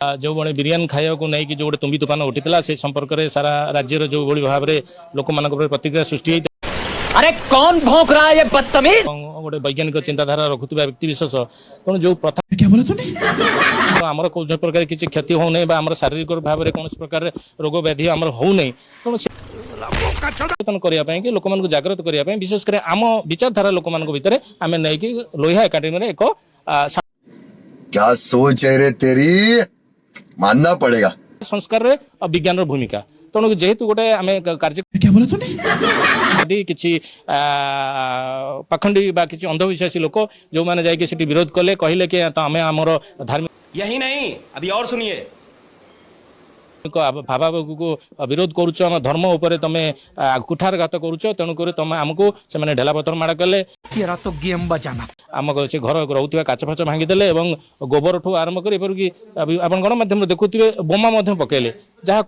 जो बड़े बिरियानी खाया को नहीं कि जो गोटे तुम्बी तूफान उठीला से संपर्क में सारा राज्यर जो भाई भाव में लोक मान प्रतिक्रिया सृष्टि। अरे कौन भौंक रहा है ये बदतमीज? गोटे वैज्ञानिक चिंताधारा रखुवा व्यक्ति विशेष तेणु जो प्रथा क्या बोला तूने? आमर कौन प्रकार किसी क्षति होने आम शारीरिक भाव में कौन प्रकार रोग व्याधि आम होना तेणु सचेतन करने लोक मान जागृत करने विशेषकर आम विचारधारा लोक मान भितर आम नहीं लोहिया एकाडेमी एक क्या सोच है रे तेरी, मानना पड़ेगा। संस्कार विज्ञान भूमिका तेणु जेहेतु गोटे आम कार्य क्या बोला तूने? यदि किसी पाखंडी बा किसी अंधविश्वासी लोक जो मैंने जाकि विरोध कले कहले कि आम आमर धार्मिक यही नहीं, अभी और सुनिए। भावावेग को विरोध करुच आम धर्म उपर तुम कुठारघात करुच तेणुक तुम आमको से ढेला पथर माड़ कले तेरा तो गेम बजाना। आम से घर रोकवा काच फाच भांगीदे और गोबर ठू आरंभ कर गणमाध्यम देखुए बोमा पकेले जहाँ